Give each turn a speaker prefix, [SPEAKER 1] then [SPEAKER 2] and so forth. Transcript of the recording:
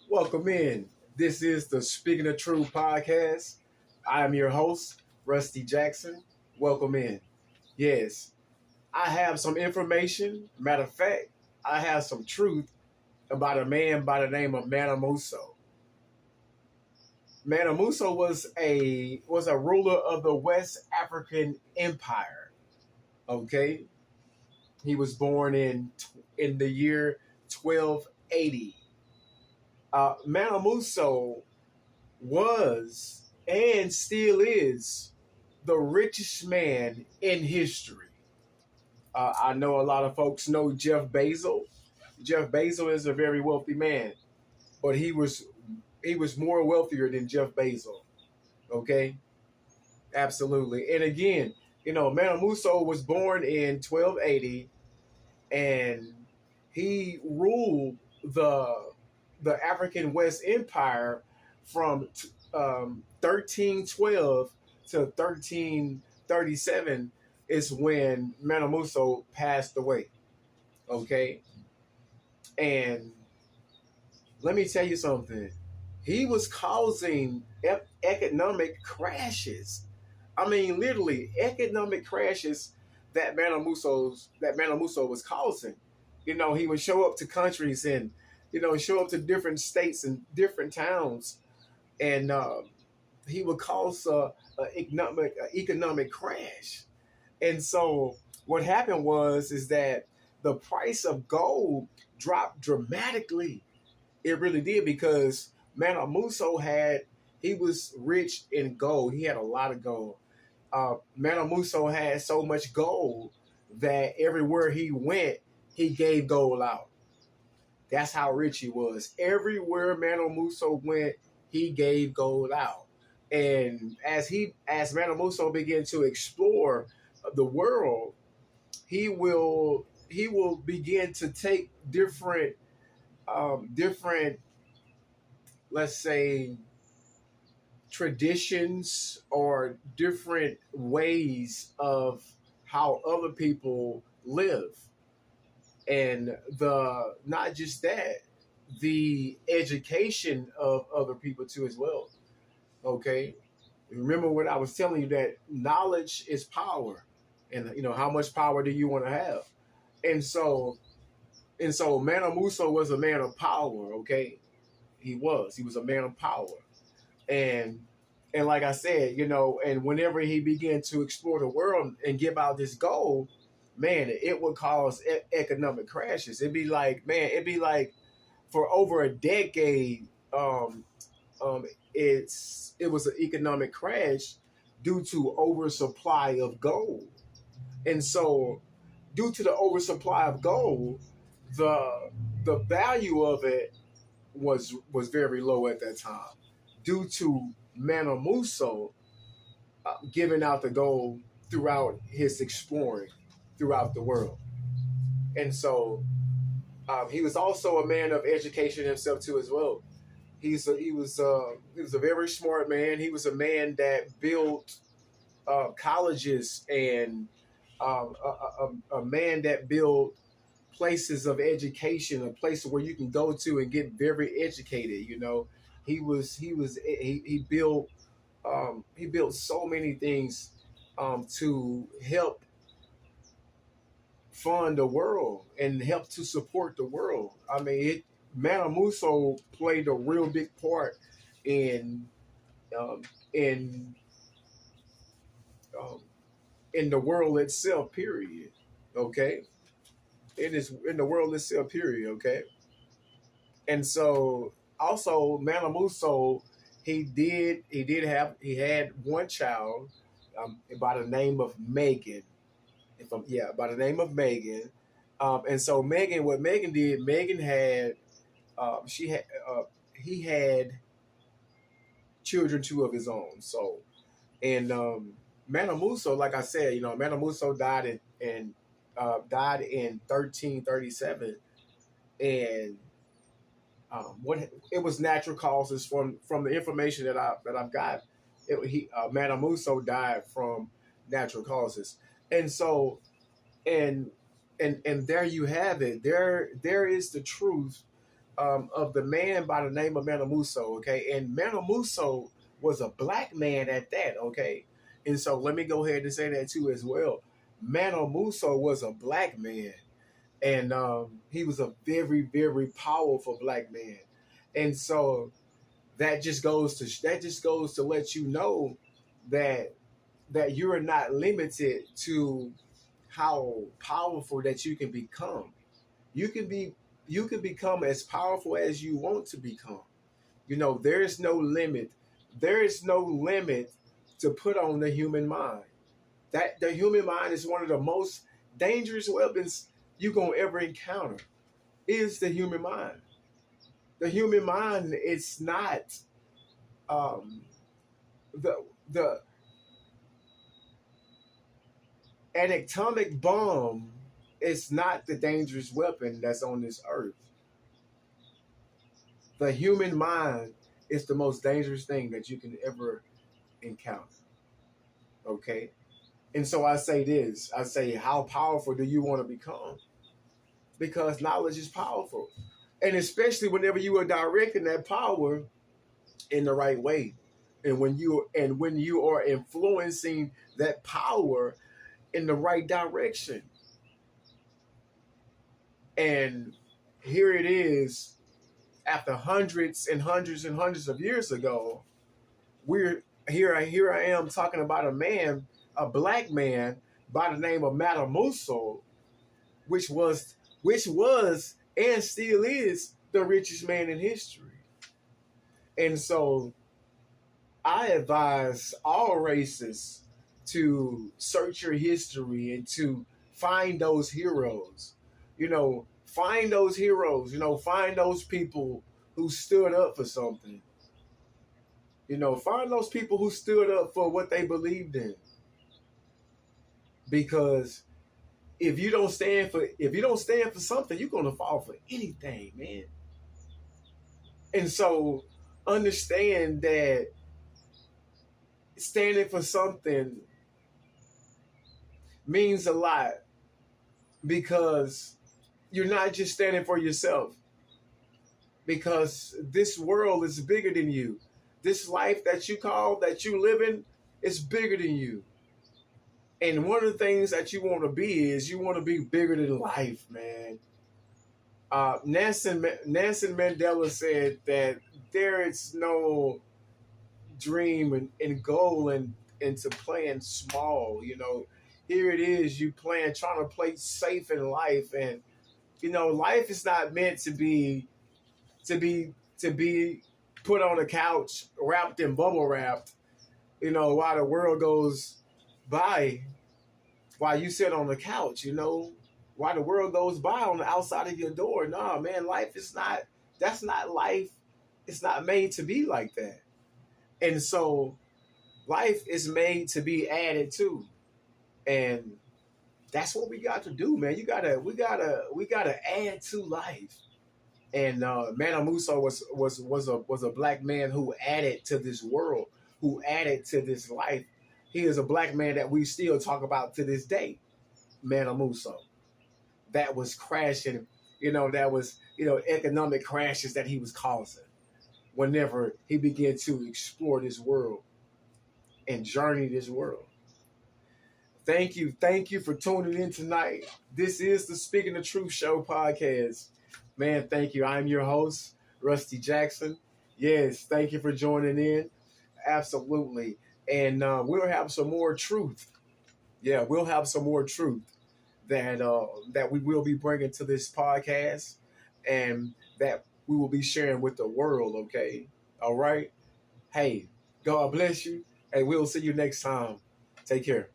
[SPEAKER 1] Welcome in. This is the Speaking the Truth podcast. I am your host, Rusty Jackson. Welcome in. Yes, I have some information. Matter of fact, I have some truth about a man by the name of Mansa Musa. Mansa Musa was a ruler of the West African Empire. Okay, he was born in the year 1280. Mansa Musa was and still is the richest man in history. I know a lot of folks know Jeff Bezos. Jeff Bezos is a very wealthy man, but he was more wealthier than Jeff Bezos. Okay, absolutely. And again, Mansa Musa was born in 1280, and he ruled the African West Empire from 1312 to 1337 is when Mansa Musa passed away. Okay, and let me tell you something. He was causing economic crashes. I mean, literally economic crashes that Mansa Musa was causing. He would show up to countries and show up to different states and different towns, and he would cause a economic crash. And so what happened is that the price of gold dropped dramatically. It really did because Mansa Musa he was rich in gold. He had a lot of gold. Mansa Musa had so much gold that everywhere he went, he gave gold out. That's how rich he was. Everywhere Mansa Musa went, he gave gold out. And as Mansa Musa began to explore the world, he will begin to take different, let's say, traditions or different ways of how other people live, and the not just that, the education of other people too as well. Okay, remember what I was telling you, that knowledge is power, and how much power do you want to have? And so Mansa Musa was a man of power. Okay, he was a man of power, and like I said, and whenever he began to explore the world and give out this gold, man, it would cause economic crashes. It'd be like for over a decade, um, it was an economic crash due to oversupply of gold. And so, due to the oversupply of gold, the the value of it was very low at that time, due to Mansa Musa giving out the gold throughout his exploring throughout the world. And so he was also a man of education himself too as well. He was a very smart man. He was a man that built colleges, and a man that built places of education, a place where you can go to and get very educated. He built so many things to help fund the world and help to support the world. I mean, Mansa Musa played a real big part in um, in um, in the world itself. Period. Okay, it is in the world itself. Period. Okay, and so also Mansa Musa, he had one child by the name of Megan. By the name of Megan. And so what Megan did, Megan had, she had, he had children two of his own. So, and Mansa Musa, like I said, Mansa Musa died in 1337, and what it was natural causes from the information that I've got. Mansa Musa died from natural causes, and so and and there you have it. There is the truth of the man by the name of Mansa Musa, okay? And Mansa Musa was a black man at that, okay? And so let me go ahead and say that too as well. Mansa Musa was a black man, and he was a very, very powerful black man. And so that just goes to let you know that you're not limited to how powerful that you can become. You can be you can become as powerful as you want to become. There is no limit. There is no limit to put on the human mind. That the human mind is one of the most dangerous weapons you're gonna ever encounter. Is the human mind. The human mind is not um, the the an atomic bomb is not the dangerous weapon that's on this earth. The human mind is the most dangerous thing that you can ever encounter. Okay? And so I say, how powerful do you want to become? Because knowledge is powerful. And especially whenever you are directing that power in the right way. And when you are influencing that power in the right direction. And here it is, after hundreds and hundreds and hundreds of years ago, we're here I am talking about a black man by the name of Mansa Musa, which was and still is the richest man in history. And so I advise all races to search your history and to find those heroes. Find those heroes, find those people who stood up for something. Find those people who stood up for what they believed in. Because if you don't stand for something, you're gonna fall for anything, man. And so understand that standing for something means a lot, because you're not just standing for yourself, because this world is bigger than you. This life that you live in is bigger than you. And one of the things that you want to be is you want to be bigger than life, man. Nelson Mandela said that there is no dream and goal into playing small. Here it is, you trying to play safe in life, and life is not meant to be put on a couch wrapped in bubble wrap, while the world goes by, while you sit on the couch, while the world goes by on the outside of your door. Nah, man, that's not life. It's not made to be like that. And so life is made to be added to. And that's what we got to do, man. We gotta add to life. And Mansa Musa was a black man who added to this world, who added to this life. He is a black man that we still talk about to this day, Mansa Musa. That was crashing, that was economic crashes that he was causing whenever he began to explore this world and journey this world. Thank you for tuning in tonight. This is the Speaking the Truth Show podcast. Man, thank you. I'm your host, Rusty Jackson. Yes, thank you for joining in. Absolutely. And we'll have some more truth. Yeah, we'll have some more truth that we will be bringing to this podcast, and that we will be sharing with the world, okay? All right? Hey, God bless you. Hey, we'll see you next time. Take care.